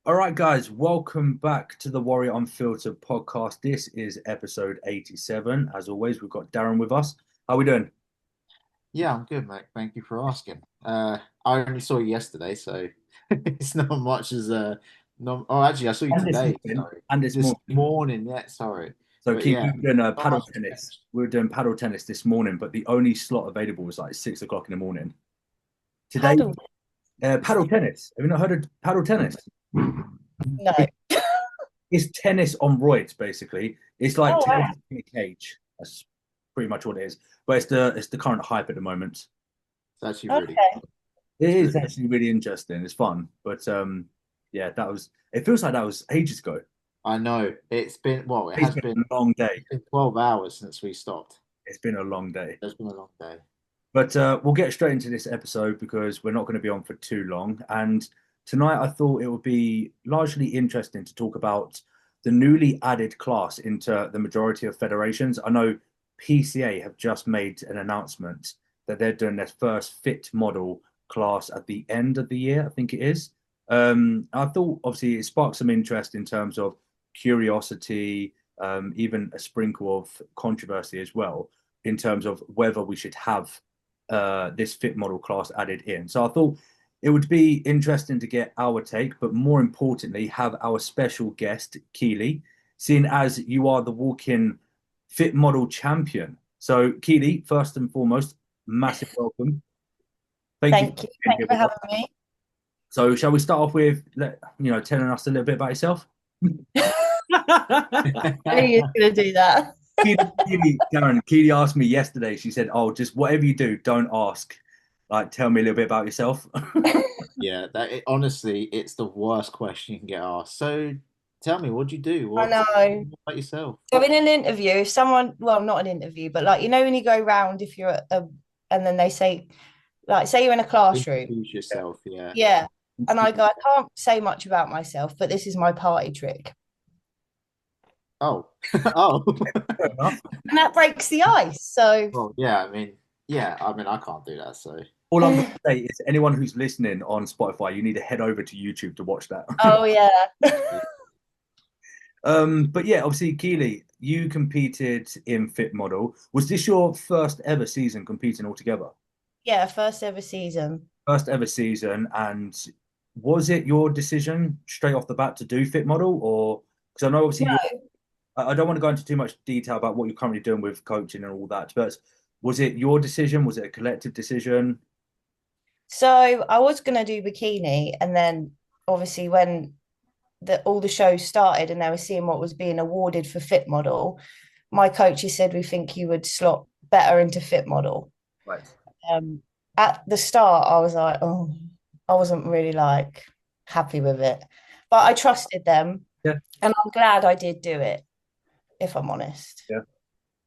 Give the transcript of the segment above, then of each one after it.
All right, guys, welcome back to the Warrior Unfiltered podcast. This is episode 87. As always, we've got Darren with us. How we doing? Yeah, I'm good, mate. Thank you for asking. I only saw you yesterday, so it's not much as no. Oh, actually, I saw you And this today. morning. Sorry, And this this morning. morning. Yeah, sorry, So but keep yeah, we were doing not paddle much has tennis. changed. We were doing paddle tennis this morning, but the only slot available was like 6 o'clock in the morning. Today, Yeah. Paddle? paddle tennis. Have you not heard of paddle tennis? No. It's tennis on roids, basically. It's like Oh, wow. tennis in a cage. That's pretty much what it is. But it's the current hype at the moment. It's actually really, Okay. It it's is really. actually really interesting. It's fun, but yeah, that was. It feels like that was ages ago. I know it's been well. It It's has been been. a long day. It's been 12 hours since we stopped. It's been a long day. It's been a long day. But we'll get straight into this episode because we're not going to be on for too long. And tonight, I thought it would be largely interesting to talk about the newly added class into the majority of federations. I know PCA have just made an announcement that they're doing their first fit model class at the end of the year, I think it is. I thought obviously it sparked some interest in terms of curiosity, even a sprinkle of controversy as well, in terms of whether we should have this fit model class added in. So I thought it would be interesting to get our take, but more importantly, have our special guest, Keely, seeing as you are the walk-in fit model champion. So, Keely, first and foremost, massive welcome. Thank you for Thank you. being Thank here you for with us. having me. So, shall we start off with, telling us a little bit about yourself? I knew you were going to do that. Darren, Keely asked me yesterday. She said, "Oh, just whatever you do, don't ask. Like, tell me a little bit about yourself." Yeah, honestly, it's the worst question you can get asked. So, tell me, what do you do? I What know. about yourself? So in an interview, if someone, well, not an interview, but like, when you go round, if you're at a, and then they say, like, say you're in a classroom. Introduce yourself. Yeah. Yeah. And I go, I can't say much about myself, but this is my party trick. Oh, oh. Fair enough. And that breaks the ice. So, Well, yeah. I mean, yeah. I mean, I can't do that. So, All I'm going to say is, anyone who's listening on Spotify, you need to head over to YouTube to watch that. oh, yeah. yeah. But yeah, obviously, Keely, you competed in Fit Model. Was this your first ever season competing altogether? Yeah, first ever season. First ever season, and was it your decision straight off the bat to do Fit Model, or because I know obviously No. you, I don't want to go into too much detail about what you're currently doing with coaching and all that, but was it your decision? Was it a collective decision? So I was going to do bikini. And then obviously, when all the shows started and they were seeing what was being awarded for fit model, my coaches said we think you would slot better into fit model. Right. Um, at the start, I was like, oh, I wasn't really like happy with it, but I trusted them, Yeah. and I'm glad I did do it. If I'm honest, Yeah.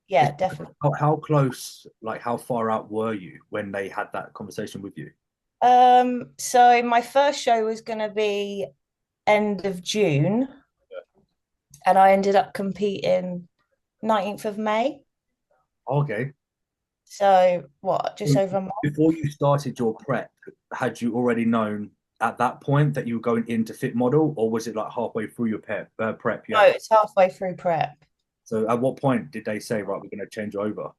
yeah, definitely. How close, like how far out were you when they had that conversation with you? So my first show was going to be end of June, and I ended up competing 19th of May. Okay. So what, just So over a month? before you started your prep, had you already known at that point that you were going into fit model, or was it like halfway through your prep? You No, had. it's halfway through prep. So at what point did they say, right, we're going to change over?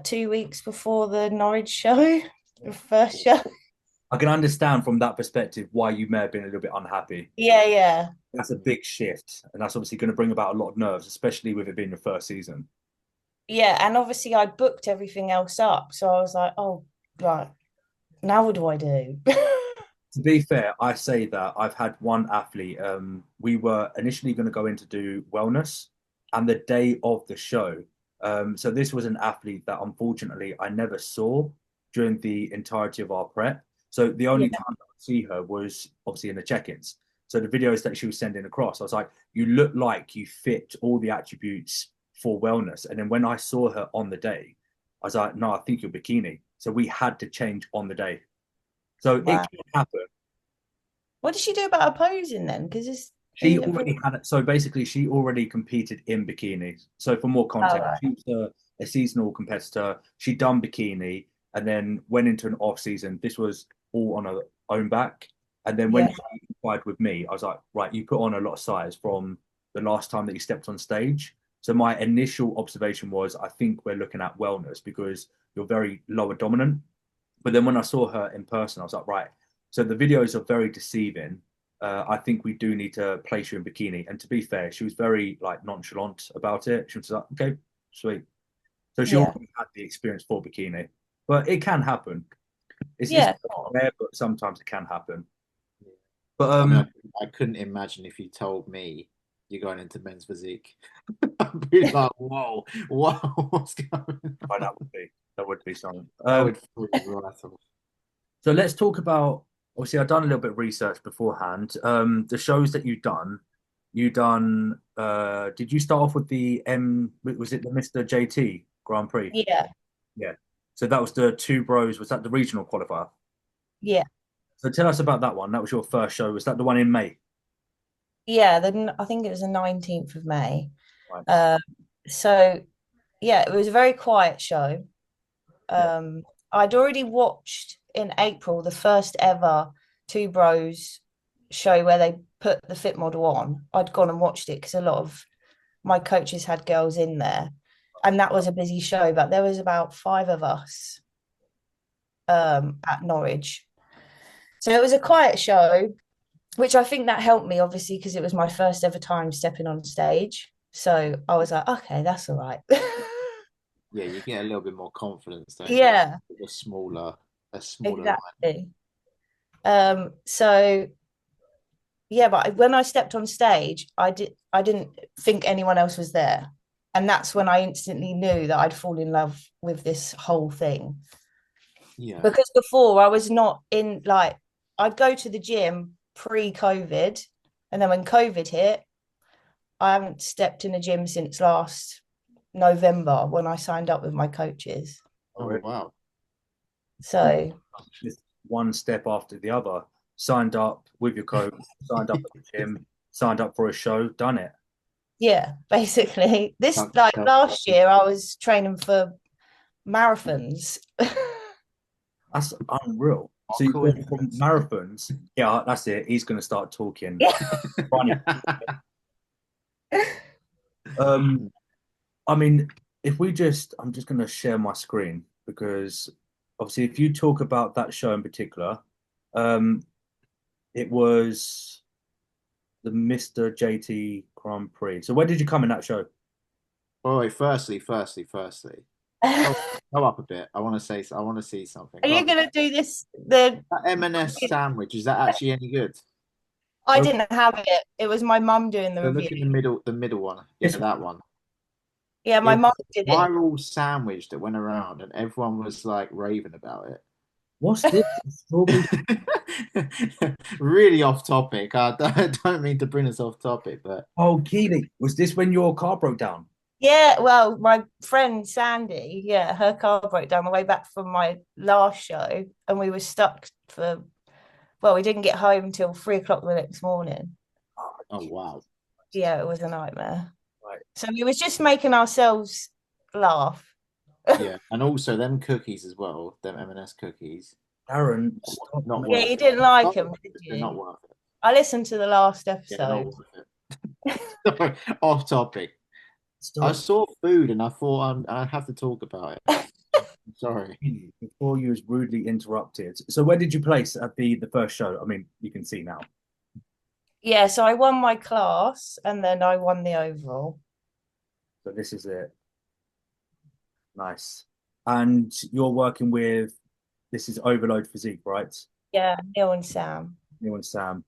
2 weeks before the Norwich show, the first show. I can understand from that perspective why you may have been a little bit unhappy. Yeah, yeah. That's a big shift, and that's obviously going to bring about a lot of nerves, especially with it being your first season. Yeah. And obviously I booked everything else up. So I was like, oh, right, now what do I do? To be fair, I say that I've had one athlete. We were initially going to go in to do wellness, and the day of the show. So this was an athlete that unfortunately I never saw during the entirety of our prep. So the only Yeah. time I would see her was obviously in the check-ins. So the videos that she was sending across, I was like, "You look like you fit all the attributes for wellness." And then when I saw her on the day, I was like, "No, I think you're bikini." So we had to change on the day. So it Wow. can happen. What did she do about her posing then? Because it's, She isn't it pretty? already had it. So basically, she already competed in bikini. So for more Oh, context, right. she was a seasonal competitor. She done bikini and then went into an off season. This was all on her own back. And then when Yeah. she inquired with me, I was like, right, you put on a lot of size from the last time that you stepped on stage. So my initial observation was, I think we're looking at wellness because you're very lower dominant. But then when I saw her in person, I was like, right. So the videos are very deceiving. I think we do need to place you in bikini. And to be fair, she was very like nonchalant about it. She was like, okay, sweet. So she Yeah. already had the experience for bikini, but it can happen. It's Yeah. rare, but sometimes it can happen. But I mean, I couldn't imagine if you told me you're going into men's physique. I'd be like, whoa, what's going oh, on? that would be something. That would freak me right off. So let's talk about. Obviously, I've done a little bit of research beforehand. The shows that you've done, you done. Did you start off with the M? Was it the Mr. JT Grand Prix? Yeah. Yeah. So that was the two bros. Was that the regional qualifier? Yeah. So tell us about that one. That was your first show. Was that the one in May? Yeah. Then I think it was the 19th of May. Right. Um, so yeah, it was a very quiet show. Yeah. I'd already watched in April the first ever Two Bros show where they put the fit model on. I'd gone and watched it because a lot of my coaches had girls in there, and that was a busy show. But there was about 5 of us at Norwich, so it was a quiet show, which I think that helped me obviously because it was my first ever time stepping on stage. So I was like, okay, that's all right. Yeah, you get a little bit more confidence, don't you? Yeah, A smaller line. exactly. So yeah, but when I stepped on stage, I didn't think anyone else was there. And that's when I instantly knew that I'd fall in love with this whole thing. Yeah. Because before I was not in like I'd go to the gym pre-COVID, and then when COVID hit, I haven't stepped in a gym since last November when I signed up with my coaches. Oh wow. So Just one step after the other. Signed up with your coach, signed up at the gym, signed up for a show, done it. yeah, basically this That's- like that's- last year I was training for marathons. That's unreal. So you Cool. went from marathons. Yeah, that's it. He's going to start talking Yeah. funny. Um, I mean, if we just, I'm just going to share my screen because obviously, if you talk about that show in particular, um, it was the Mr. JT Grand Prix. So where did you come in that show? Oh, wait, firstly. Go, go up a bit. I want to see something. Are Go you up. gonna do this? The That M&S sandwich, is that actually any good? I Look, didn't have it. It was my mum doing the So review. look in the middle one. Yeah, this that one. Yeah, It my was mum a did it. viral sandwich that went around and everyone was like raving about what's this? Strawberry. it. Really off topic. I don't mean to bring us off topic, but Oh, Keely, was this when your car broke down? Yeah, well, my friend Sandy, yeah, her car broke down the way back from my last show, and we were stuck for, well, we didn't get home till 3 o'clock the next morning. oh wow. Yeah, it was a nightmare. Right. So we was just making ourselves laugh. Yeah, and also them cookies as well, them M&S cookies. Darren, stop. Not Yeah, worth you it. didn't like them, did They're you? not worth it. I listened to the last Yeah, they're not episode. worth it. Off topic. I Stop. saw food and I thought I have to talk about it. Sorry. Before you was rudely interrupted. So where did you place at the first show? I mean, you can see now. Yeah, so I won my class and then I won the overall. So this is it. Nice. And you're working with this is Overload Physique, right? Yeah, Neil and Sam. You and Sam.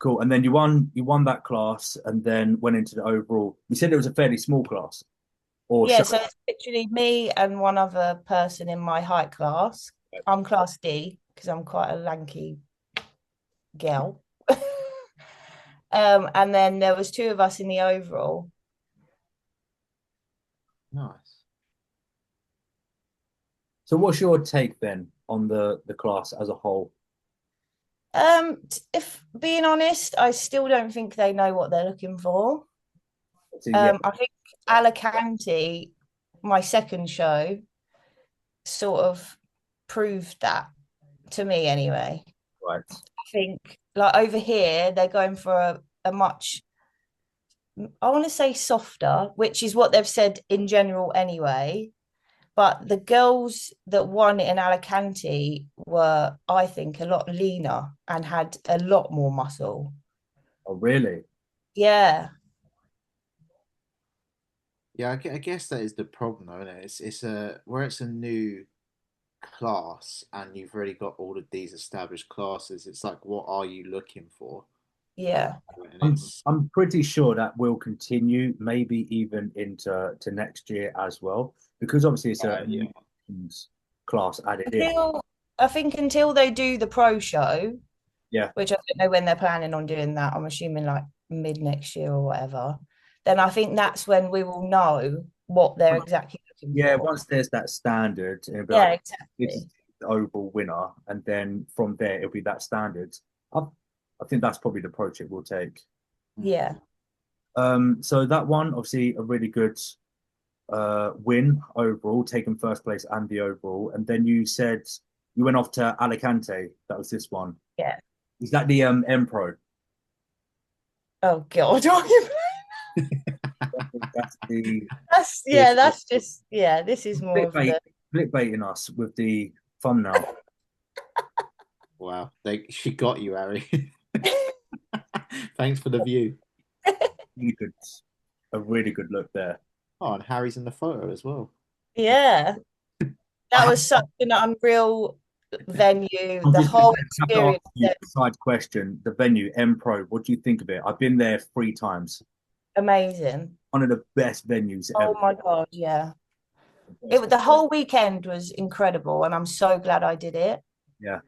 Cool. And then you won that class and then went into the overall. You said it was a fairly small class or Yeah, show. so it's literally me and one other person in my height class. I'm class D because I'm quite a lanky girl. And then there was 2 of us in the overall. Nice. So what's your take then on the class as a whole? If being honest, I still don't think they know what they're looking for. So, yeah, I think Alicante, my second show, sort of proved that to me anyway. right. think like over here they're going for a much, I want to say softer, which is what they've said in general anyway. But the girls that won in Alicante were, I think, a lot leaner and had a lot more muscle. Oh, really? Yeah, Yeah, I guess that is the problem, though, isn't it? It's a where it's a new class and you've already got all of these established classes. It's like, what are you looking for? Uh, yeah, and I'm it's I'm pretty sure that will continue, maybe even into next year as well, because obviously it's a yeah, new class added in. until I think until they do the pro show, Yeah, which I don't know when they're planning on doing that. I'm assuming like mid next year or whatever. Then I think that's when we will know what they're exactly looking yeah. for. Once there's that standard, it'll be Yeah, like this is exactly. the overall winner, and then from there it'll be that standard. I, I think that's probably the approach it will take. Yeah, So that one, obviously, a really good win overall, taking first place and the overall. And then you said you went off to Alicante. That was this one. yeah. Is that the M Pro? Oh God. I think that's the That's yeah, this that's just yeah, this is more of clickbait, the clickbaiting us with the thumbnail. wow. She got you, Harry. Thanks for the view. Really good, a really good look there. Oh, and Harry's in the photo as well. yeah. I That have, was such an unreal venue. I'm The just gonna whole say, I have to ask experience. you a side question. The venue, M Pro, what do you think of it? I've been there 3 times. Amazing. One of the best venues Oh ever. my God, yeah. Best The whole weekend was incredible, and I'm so glad I did it. Yeah.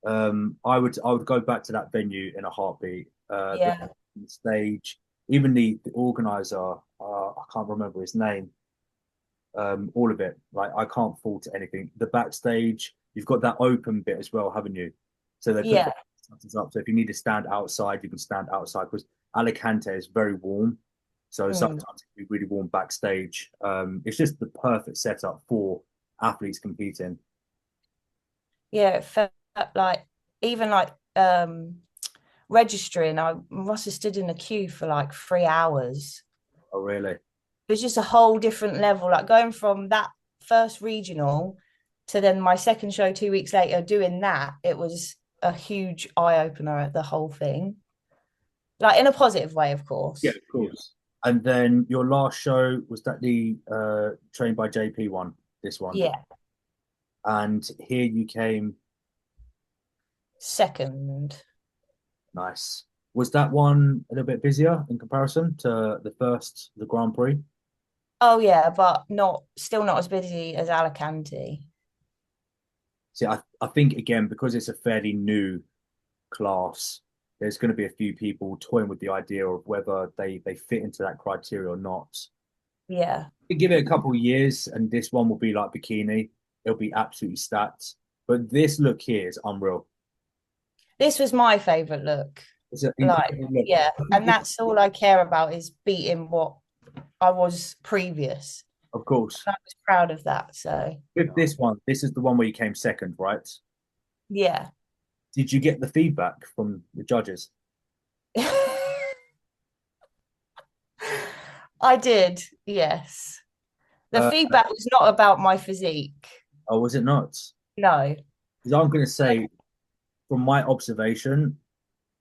I would go back to that venue in a heartbeat. Yeah, The stage, even the organizer, I can't remember his name. All of it, like I can't fault anything. The backstage, you've got that open bit as well, haven't you? So they put yeah. the something up. So if you need to stand outside, you can stand outside because Alicante is very warm. So Mm. sometimes it can be really warm backstage. It's just the perfect setup for athletes competing. Yeah, it felt like even like registering, I must have stood in a queue for like 3 hours. Oh, really? It was just a whole different level, like going from that first regional to then my second show 2 weeks later doing that. It was a huge eye opener at the whole thing, like in a positive way, of Yeah, course. of course. And then your last show was that the trained by JP one, this one. Yeah, And here you came second. nice. Was that one a little bit busier in comparison to the first, the Grand Prix? Oh yeah, but not still not as busy as Alicante. See, I think again, because it's a fairly new class, there's going to be a few people toying with the idea of whether they fit into that criteria or not. Yeah. You give it a couple of years, and this one will be like bikini. It'll be absolutely stacked. But this look here is unreal. This was my favorite look. It's an Like, incredible look. yeah, and that's all I care about is beating what I was previous. Of course. I was proud of that. So, With this one, this is the one where you came second, right? yeah. Did you get the feedback from the judges? I did, yes. The Uh, feedback was not about my physique. or was it not? No. Because I'm going to say, from my observation,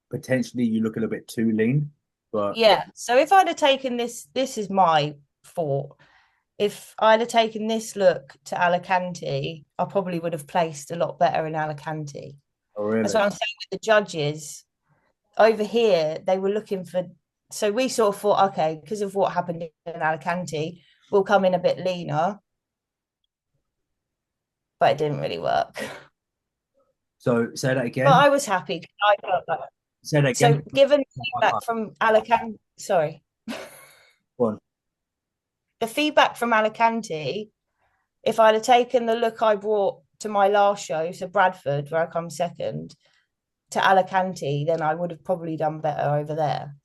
potentially you look a little bit too lean, but Yeah. So if I'd have taken this is my fault. If I'd have taken this look to Alicante, I probably would have placed a lot better in Alicante. oh, That's really? what I'm saying with the judges. Over here, they were looking for, so we sort of thought, okay, because of what happened in Alicante, we'll come in a bit leaner, but it didn't really work. So say that But again. I was happy. I felt like, Say that so again. given feedback from Alicante, sorry, Go on. the feedback from Alicante, if I'd have taken the look I brought to my last show, so Bradford, where I come second, to Alicante, then I would have probably done better over there.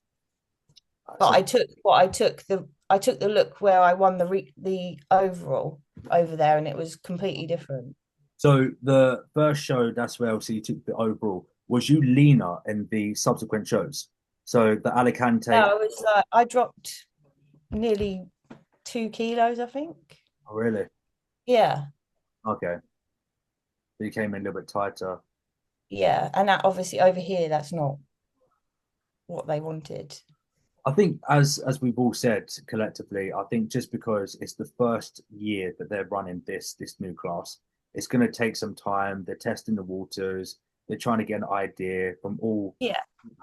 But So I took the look where I won the overall over there, and it was completely different. So the first show, that's where obviously you took the overall. Was you leaner in the subsequent shows? So the No, Alicante. I was like, I dropped nearly 2 kilos, I think. Oh, really? Yeah, Okay. So you came in a little bit tighter. yeah. And that obviously over here, that's not what they wanted. I think as we've all said collectively, I think just because it's the first year that they're running this new class, it's going to take some time. They're testing the waters. They're trying to get an idea from all Yeah,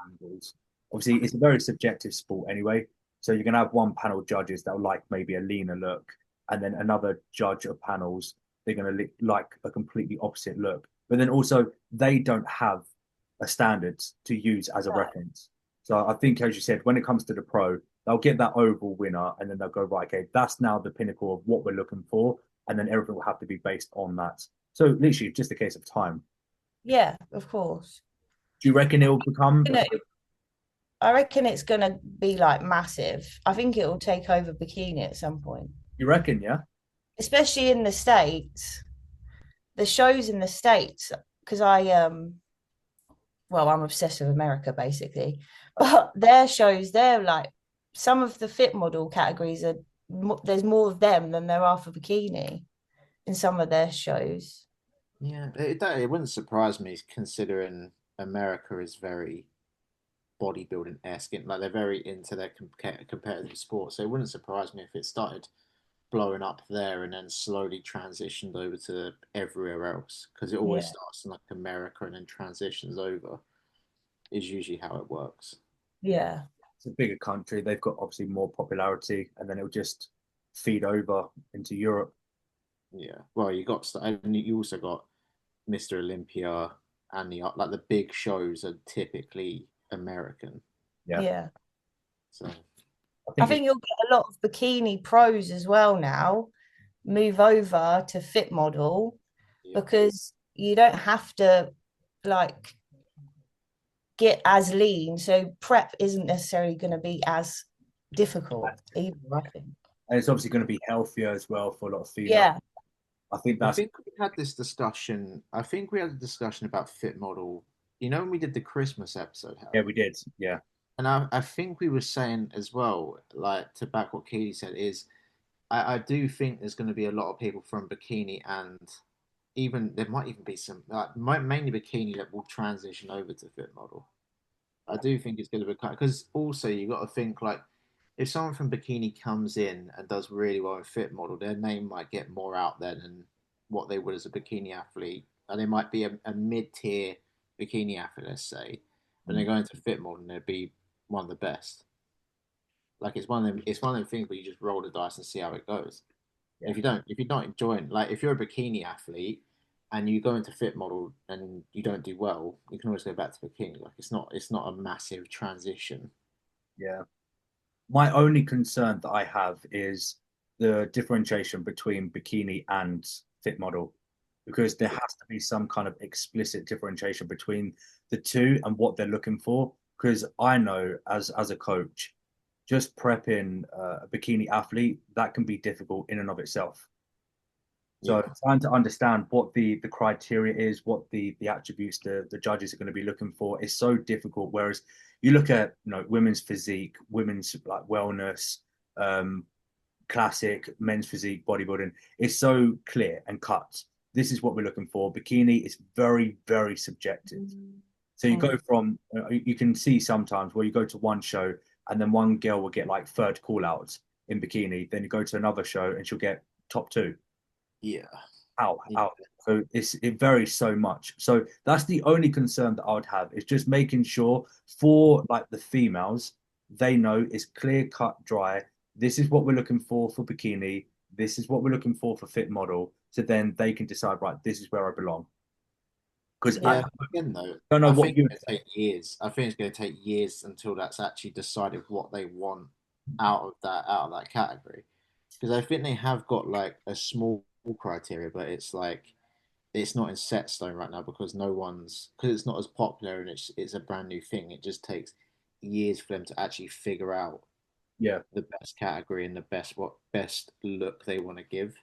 angles. Obviously, it's a very subjective sport anyway. So you're going to have one panel judges that will like maybe a leaner look, and then another judge of panels they're going to like a completely opposite look. But then also they don't have a standard to use as a reference. So I think, as you said, when it comes to the pro, they'll get that overall winner, and then they'll go right. Okay, that's now the pinnacle of what we're looking for, and then everything will have to be based on that. So literally, just a case of time. yeah, of course. Do you reckon it will become? You know, I reckon it's gonna be like massive. I think it will take over bikini at some point, You reckon? Yeah. especially in the States. The shows in the States, because well, I'm obsessed with America basically, but their shows, they're like some of the fit model categories are there's more of them than there are for bikini in some of their shows. Yeah, it wouldn't surprise me considering America is very bodybuilding-esque, like they're very into their competitive sports. So it wouldn't surprise me if it started blowing up there and then slowly transitioned over to everywhere else because it always Yeah, starts in like America and then transitions over is usually how it works. yeah, It's a bigger country. They've got obviously more popularity, and then it'll just feed over into Europe. Yeah. Well, and you also got Mr. Olympia and the like the big shows are typically American. Yeah, yeah. So I I think it's think you'll get a lot of bikini pros as well now move over to fit model yeah. because you don't have to like get as lean. So prep isn't necessarily going to be as difficult either, I think. and it's obviously going to be healthier as well for a lot of females. Yeah. I think I that's think we had this discussion. I think we had a discussion about fit model. You know, when we did the Christmas episode, yeah, Harry, we did. Yeah, and I think we were saying as well, like to back what Keely said, is I do think there's going to be a lot of people from bikini and even there might even be some mainly bikini that will transition over to fit model. I do think it's going to be because also you got to think like if someone from bikini comes in and does really well in fit model, their name might get more out there than what they would as a bikini athlete, and they might be a mid-tier bikini athlete, let's say, but they mm, go into fit model and they'll be one of the best. Like it's one of them things where you just roll the dice and see how it goes. yeah, If you're not enjoying, like if you're a bikini athlete and you go into fit model and you don't do well, you can always go back to bikini. Like it's not a massive transition. yeah. My only concern that I have is the differentiation between bikini and fit model, because there Yeah, has to be some kind of explicit differentiation between the two and what they're looking for. Because I know as a coach, just prepping a bikini athlete that can be difficult in and of itself. So yeah, trying to understand what the criteria is, what the attributes the judges are going to be looking for is so difficult. Whereas you look at women's physique, women's like wellness, um, classic men's physique, bodybuilding, it's so clear and cut. This is what we're looking for. Bikini is very subjective. So you go Mm. from you can see sometimes where you go to one show and then one girl will get like third call out in bikini, then you go to another show and she'll get top two yeah, out, yeah, out. So it varies so much. So that's the only concern that I would have is just making sure for like the females, they know it's clear cut, dry. This is what we're looking for bikini. This is what we're looking for fit model. So then they can decide, right, this is where I belong. Because I yeah. Again, though, don't know I what think you. it's going to take years. I think it's going to take years until that's actually decided what they want out of that category. Because I think they have got like a small criteria, but it's like it's not in set stone right now because no one's because it's not as popular and it's a brand new thing. It just takes years for them to actually figure out Yeah, the best category and the best look they want to give.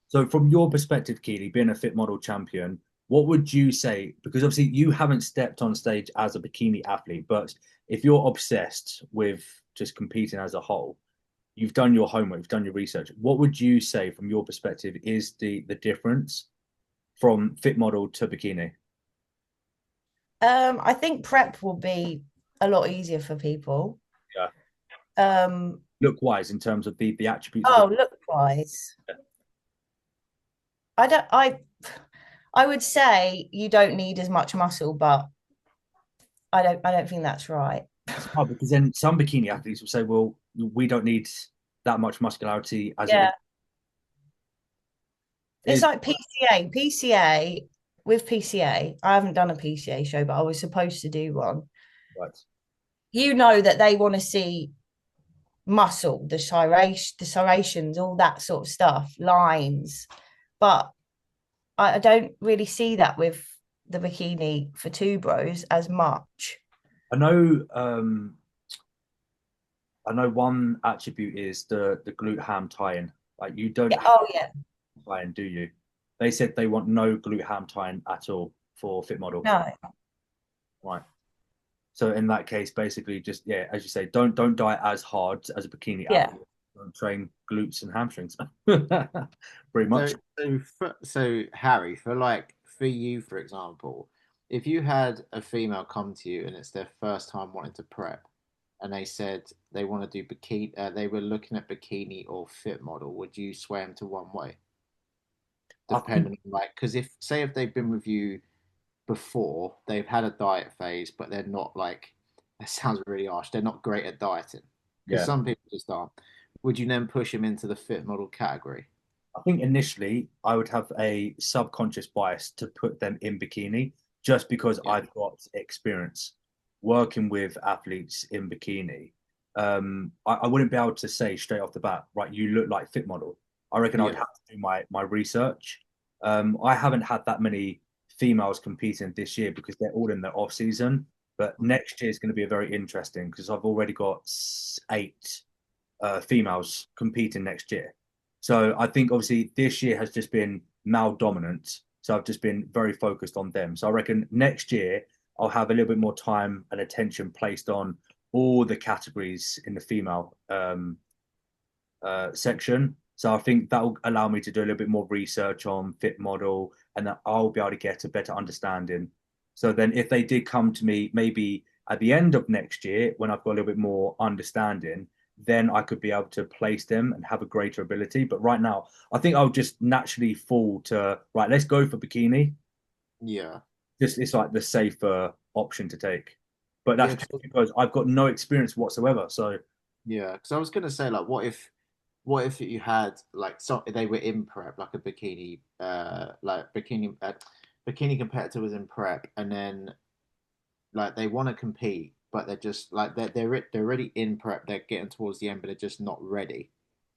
So from your perspective, Keely, being a fit model champion, what would you say? Because obviously you haven't stepped on stage as a bikini athlete, but if you're obsessed with just competing as a whole, you've done your homework, you've done your research. What would you say from your perspective is the difference from fit model to bikini? I think prep will be a lot easier for people. Yeah. Um, Look wise in terms of the attributes of oh, look wise. I don't I would say you don't need as much muscle, but I don't think that's right. It's hard because then some bikini athletes will say, well, we don't need that much muscularity as it Yeah. It's is. like PCA. PCA with PCA. I haven't done a PCA show, but I was supposed to do one. Right. You know that they want to see muscle, the serrations, all that sort of stuff, lines. But I don't really see that with the bikini for two bros as much. I know I know one attribute is the glute ham tie-in. Like you don't Yeah. have Oh yeah. tie-in, do you? They said they want no glute ham tie-in at all for fit model. No. Right. So in that case, basically just yeah, as you say, don't diet as hard as a bikini Yeah. athlete. Don't train glutes and hamstrings. Pretty much. So Harry, for you, for example, if you had a female come to you and it's their first time wanting to prep, and they said they want to do bikini, they were looking at bikini or fit model, would you sway them to one way? I think Depending on because if they've been with you before, they've had a diet phase, but they're not like, that sounds really harsh, they're not great at dieting because yeah. some people just aren't. Would you then push them into the fit model category? I think initially I would have a subconscious bias to put them in bikini just because Yeah. I've got experience working with athletes in bikini. I wouldn't be able to say straight off the bat, right, you look like fit model. I reckon I would Yeah. have to do my research. I haven't had that many females competing this year because they're all in their off season. But next year is going to be a very interesting because I've already got eight females competing next year. So I think obviously this year has just been male dominant. So I've just been very focused on them. So I reckon next year I'll have a little bit more time and attention placed on all the categories in the female section. So I think that will allow me to do a little bit more research on fit model and that I'll be able to get a better understanding. So then if they did come to me maybe at the end of next year when I've got a little bit more understanding, then I could be able to place them and have a greater ability. But right now, I think I'll just naturally fall to right, let's go for bikini. Yeah. Just it's like the safer option to take. But that's Yeah. just because I've got no experience whatsoever. So Yeah. Because I was gonna say, like, what if you had like some they were in prep, like a bikini, bikini competitor was in prep, and then like they want to compete, but they're just like they're already in prep, they're getting towards the end, but they're just not ready.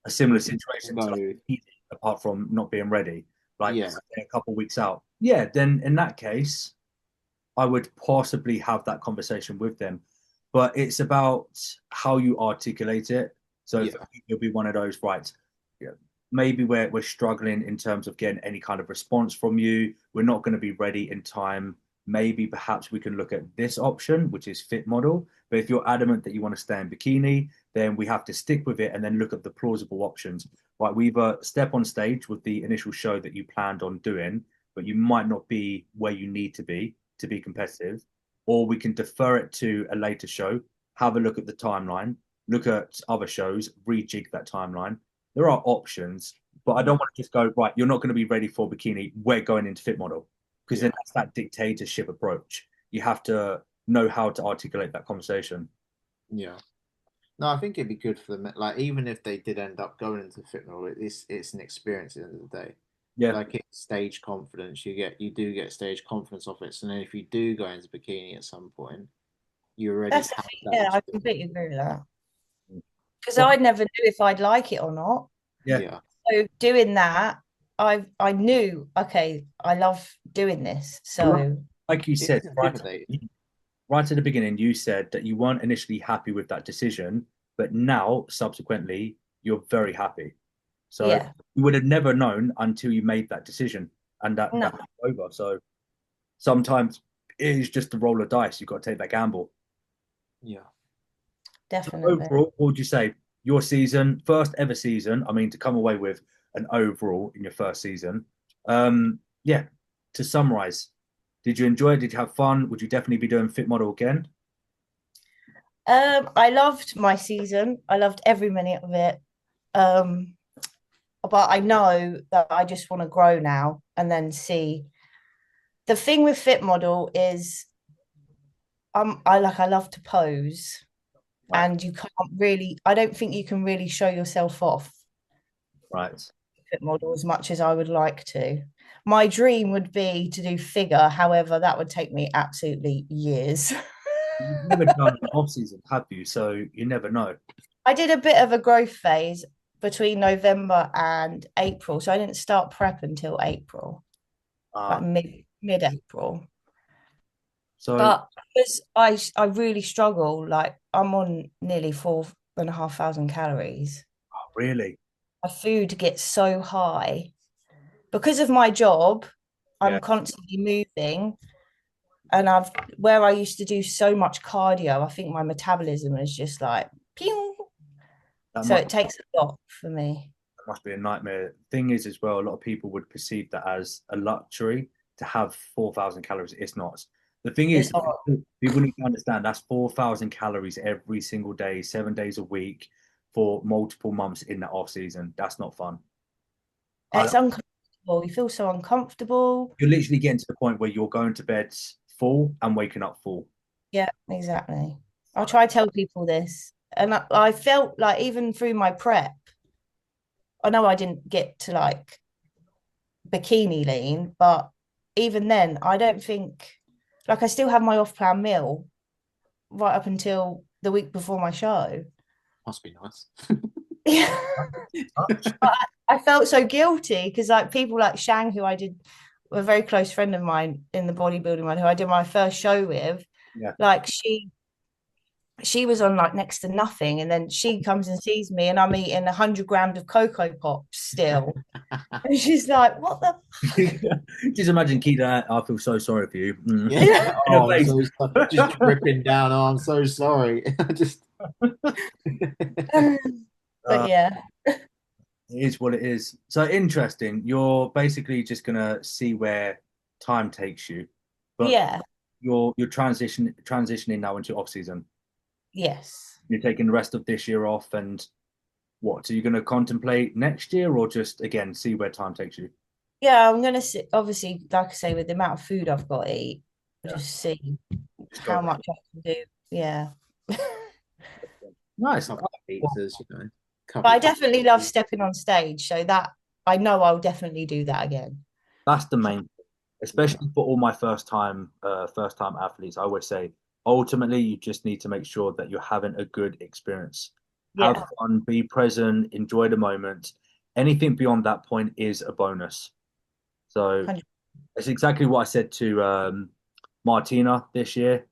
a similar Would you situation to go? like, apart from not being ready, like Yeah. a couple of weeks out. Yeah, then in that case, I would possibly have that conversation with them. But it's about how you articulate it. So Yeah. for me, it'll be one of those, right? Yeah, maybe we're struggling in terms of getting any kind of response from you. We're not going to be ready in time. Maybe perhaps we can look at this option, which is fit model. But if you're adamant that you want to stay in bikini, then we have to stick with it and then look at the plausible options. Right, we either step on stage with the initial show that you planned on doing, but you might not be where you need to be competitive, or we can defer it to a later show, have a look at the timeline, look at other shows, rejig that timeline. There are options, but I don't want to just go, right, you're not going to be ready for bikini, we're going into fit model. Because then Yeah. that's that dictatorship approach. You have to know how to articulate that conversation. Yeah. No, I think it'd be good for them. Like, even if they did end up going into fitness, it's an experience at the end of the day. Yeah. Like, it's stage confidence. You do get stage confidence off it. So then, if you do go into bikini at some point, you already That's the have thing. that Yeah, I experience. completely agree with that. Because Well, I never knew if I'd like it or not. yeah. Yeah, So doing that, I knew, okay, I love doing this. Well, So like you it said, is intimidating. right at the beginning, you said that you weren't initially happy with that decision, but now, subsequently, you're very happy. So Yeah. you would have never known until you made that decision, and No, that's over. So sometimes it is just a roll of dice. You've got to take that gamble. Yeah. So definitely. overall, what would you say? Your season, first ever season. I mean, to come away with an overall in your first season. Yeah. To summarize, did you enjoy it? Did you have fun? Would you definitely be doing Fit Model again? I loved my season. I loved every minute of it. Um, but I know that I just want to grow now and then see. The thing with Fit Model is I love to pose, Right. and you can't really, I don't think you can really show yourself off Right. Fit Model as much as I would like to. My dream would be to do figure, however, that would take me absolutely years. You've never done an off season, have you? So you never know. I did a bit of a growth phase between November and April, so I didn't start prep until April, like Uh, mid April. so But because I really struggle, like I'm on nearly 4,500 calories. really, My food gets so high because of my job. yeah, I'm constantly moving, and I've where I used to do so much cardio. I think my metabolism is just like pew. that So must it takes a lot for me. that must be a nightmare. Thing is, as well, a lot of people would perceive that as a luxury to have 4,000 calories. It's not. The thing It's is, horrible. people need to understand that's 4,000 calories every single day, 7 days a week for multiple months in the off season. That's not fun. I, It's uncomfortable. You feel so uncomfortable. you're literally getting to the point where you're going to bed full and waking up full. Yeah, exactly. I try to tell people this. And I felt like even through my prep, I know I didn't get to like bikini lean, but even then, I don't think like I still have my off-plan meal right up until the week before my show. Must be nice. Yeah. I felt so guilty because like people like Shang, who I did a very close friend of mine in the bodybuilding world, who I did my first show with, Yeah. like she was on like next to nothing, and then she comes and sees me and I'm eating 100 grams of cocoa pops still. And she's like, what the Just imagine Keita. I feel so sorry for you. Yeah. In her Oh, I'm face. so just dripping down. Oh, I'm so sorry. Just but Uh, yeah. it is what it is. So interesting. You're basically just gonna see where time takes you, but Yeah. you're transitioning now into off season. Yes. You're taking the rest of this year off, and what? So you're gonna contemplate next year, or just again see where time takes you? Yeah, I'm gonna see, obviously, like I say, with the amount of food I've got to eat, Yeah, just see just go how for it. much I can do. Yeah. Nice. couple of pizzas, But couple I of definitely love pizzas. stepping on stage, so that I know I'll definitely do that again. That's the main, Yeah, especially for all my first time athletes. I always say, ultimately, you just need to make sure that you're having a good experience. Have Yeah. fun, be present, enjoy the moment. Anything beyond that point is a bonus. So 100. it's exactly what I said to Martina this year.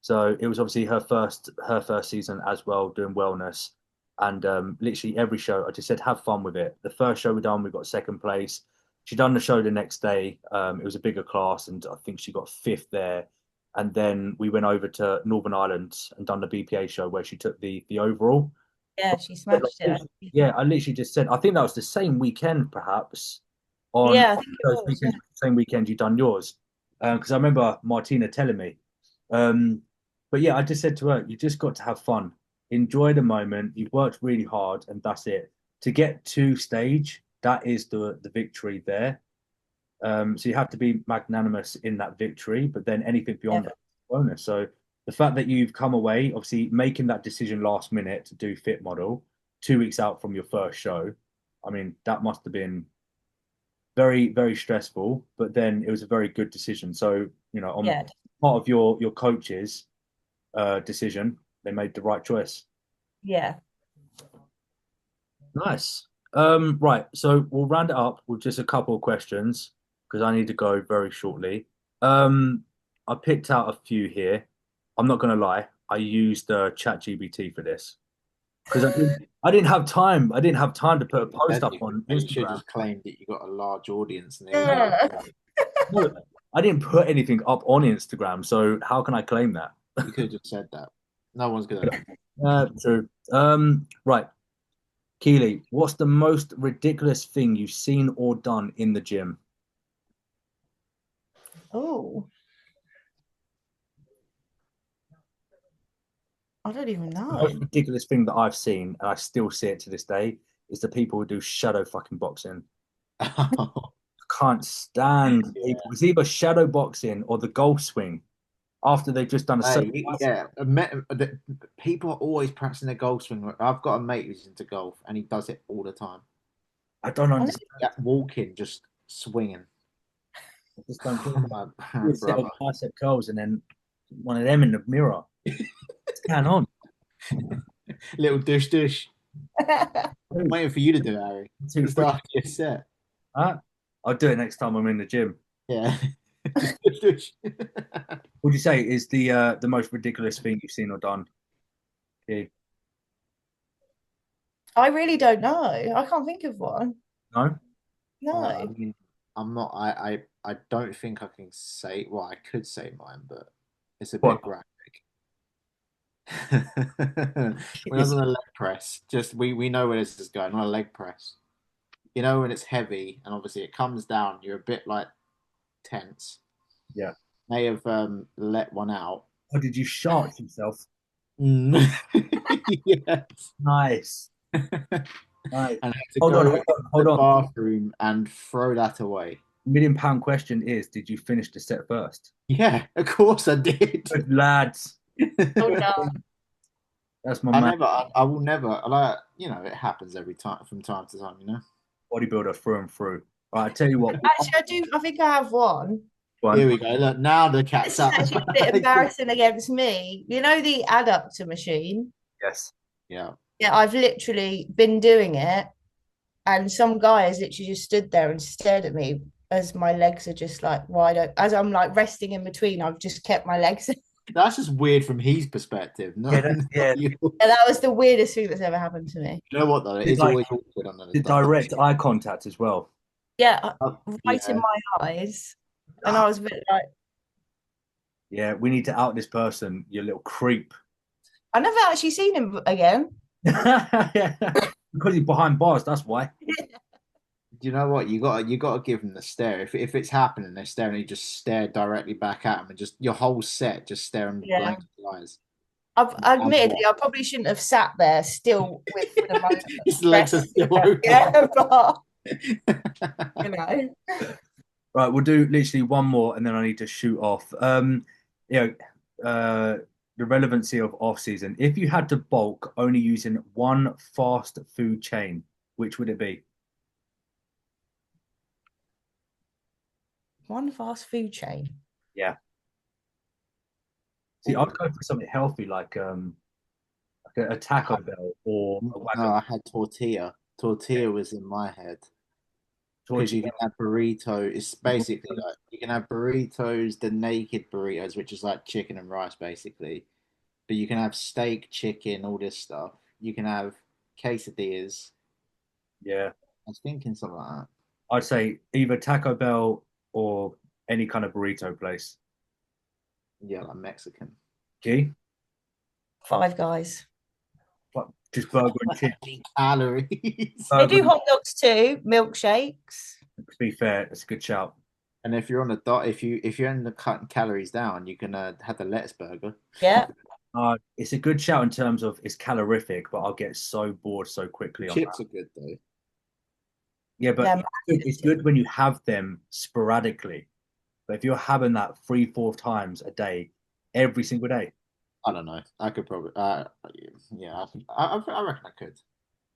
So it was obviously her first season as well, doing wellness. And literally every show, I just said, have fun with it. The first show we done, we got second place. She done the show the next day. It was a bigger class, and I think she got fifth there. And then we went over to Northern Ireland and done the BPA show where she took the overall. Yeah, she smashed it. Yeah, I literally just said, I think that was the same weekend, perhaps, on Yeah, I think it those was. Yeah. weekends, same weekend you done yours. Because I remember Martina telling me. Um, but yeah, I just said to her, you just got to have fun, enjoy the moment. You've worked really hard, and that's it. To get to stage, that is the victory there. So you have to be magnanimous in that victory, but then anything Yeah. beyond that, bonus. So the fact that you've come away, obviously making that decision last minute to do Fit Model 2 weeks out from your first show, I mean, that must have been very, very stressful, but then it was a very good decision. So, on Yeah. part of your coach's decision, they made the right choice. Yeah. Nice. Right. So we'll round it up with just a couple of questions because I need to go very shortly. I picked out a few here. I'm not gonna lie. I used ChatGPT for this. because I didn't have time. I didn't have time to put a post up on You should Instagram. just claim that you got a large audience and they all know. Yeah. No, I didn't put anything up on Instagram, so how can I claim that? You could have just said that. No one's gonna know. True. Right, Keely, what's the most ridiculous thing you've seen or done in the gym? Oh, I don't even The most know. ridiculous thing that I've seen, and I still see it to this day, is the people who do shadow fucking boxing. Can't stand people. Yeah. It's either shadow boxing or the golf swing after they've just done a certain. Yeah. People are always practicing their golf swing. I've got a mate who's into golf and he does it all the time. I don't I understand. Yeah, walking, just swinging. I just don't get it. My Do a set of brother. bicep curls and then one of them in the mirror. What's going on? Little dush dush. know. I'm waiting for you to do it, Harry. Two, Just three. after your set. Huh? I'll do it next time I'm in the gym. Yeah. Just dush dush. What would you say is the most ridiculous thing you've seen or done? Okay. I really don't know. I can't think of one. No? I No. mean, I'm not. I don't think I can say. Well, I could say mine, but it's a What? bit graphic. When I was It's, on a leg press, just we know where this is going. On a leg press, you know when it's heavy and obviously it comes down, you're a bit like tense. yeah. May have let one out. Oh, did you shart yourself? Mm. Yes. Nice. Nice. And had to Hold on, go hold into on, hold the on. bathroom and throw that away. £1 million question is, did you finish the set first? Yeah, of course I did. Good lads. Oh no. That's my I man. never, I will never, like, it happens every time, from time to time. Bodybuilder through and through. All right, I tell you what. Actually, I do. I think I have one. Here One. we go. Look, now the This cat's is out the actually a bit bag. embarrassing against me. You know the adductor machine? Yes. Yeah. Yeah, I've literally been doing it, and some guy has literally just stood there and stared at me as my legs are just like wide open. As I'm like resting in between, I've just kept my legs. That's just weird from his perspective. Yeah, Not, that's, not yeah. you. And that was the weirdest thing that's ever happened to me. You know what, though? It It's is like always awkward under the the double. direct eye contact as well. Yeah, right in Yeah. my eyes. And I was a bit like, Yeah, we need to out this person, you little creep. I never actually seen him again. Because he's behind bars, that's why. Do you know what? You gotta give them the stare. If it's happening, they're staring, you just stare directly back at them and just your whole set just staring Yeah. blank eyes. Admittedly, I probably shouldn't have sat there still with the most His legs are still open. yeah, but you know. Right, we'll do literally one more and then I need to shoot off. You know, the relevancy of off season. If you had to bulk only using one fast food chain, which would it be? One fast food chain. Yeah. See, I'd go for something healthy like a Taco Bell or a No, Wagon I had tortilla. Tortilla was in my head because you tortilla. can have burrito. It's basically like you can have burritos, the naked burritos, which is like chicken and rice basically. But you can have steak, chicken, all this stuff. You can have quesadillas. Yeah. I was thinking something like that. I'd say either Taco Bell or any kind of burrito place. Yeah, like Mexican. Gee, Five Guys. but just burger and chips. Calories. They Burger do hot dogs too, milkshakes. to be fair, it's a good shout. And if you're on a diet, if you're in the cutting calories down, you can have the lettuce burger. Yeah. It's a good shout in terms of it's calorific, but I'll get so bored so quickly on Chips that. are good though. Yeah, but They're it's good when you have them sporadically. But if you're having that 3, 4 times a day, every single day, I don't know. I could probably. Yeah, I reckon I could.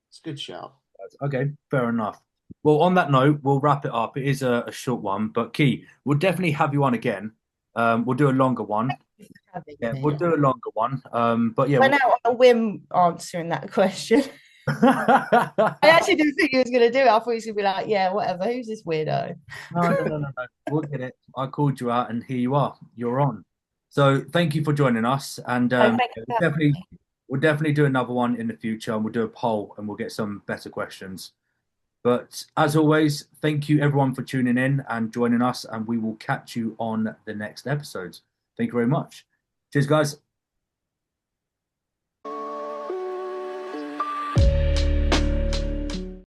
It's a good shout. okay, fair enough. Well, on that note, we'll wrap it up. It is a short one, but Key, we'll definitely have you on again. We'll do a longer one. having Yeah, me. we'll do a longer one. But yeah, Went out on a whim answering that question. I actually didn't think he was going to do it. I thought he was going to be like, yeah, whatever. Who's this weirdo? no. We'll get it. I called you out, and here you are. You're on. So thank you for joining us, and Oh, thank you for having definitely me. We'll definitely do another one in the future, and we'll do a poll and we'll get some better questions. But as always, thank you everyone for tuning in and joining us, and we will catch you on the next episode. Thank you very much. Cheers, guys.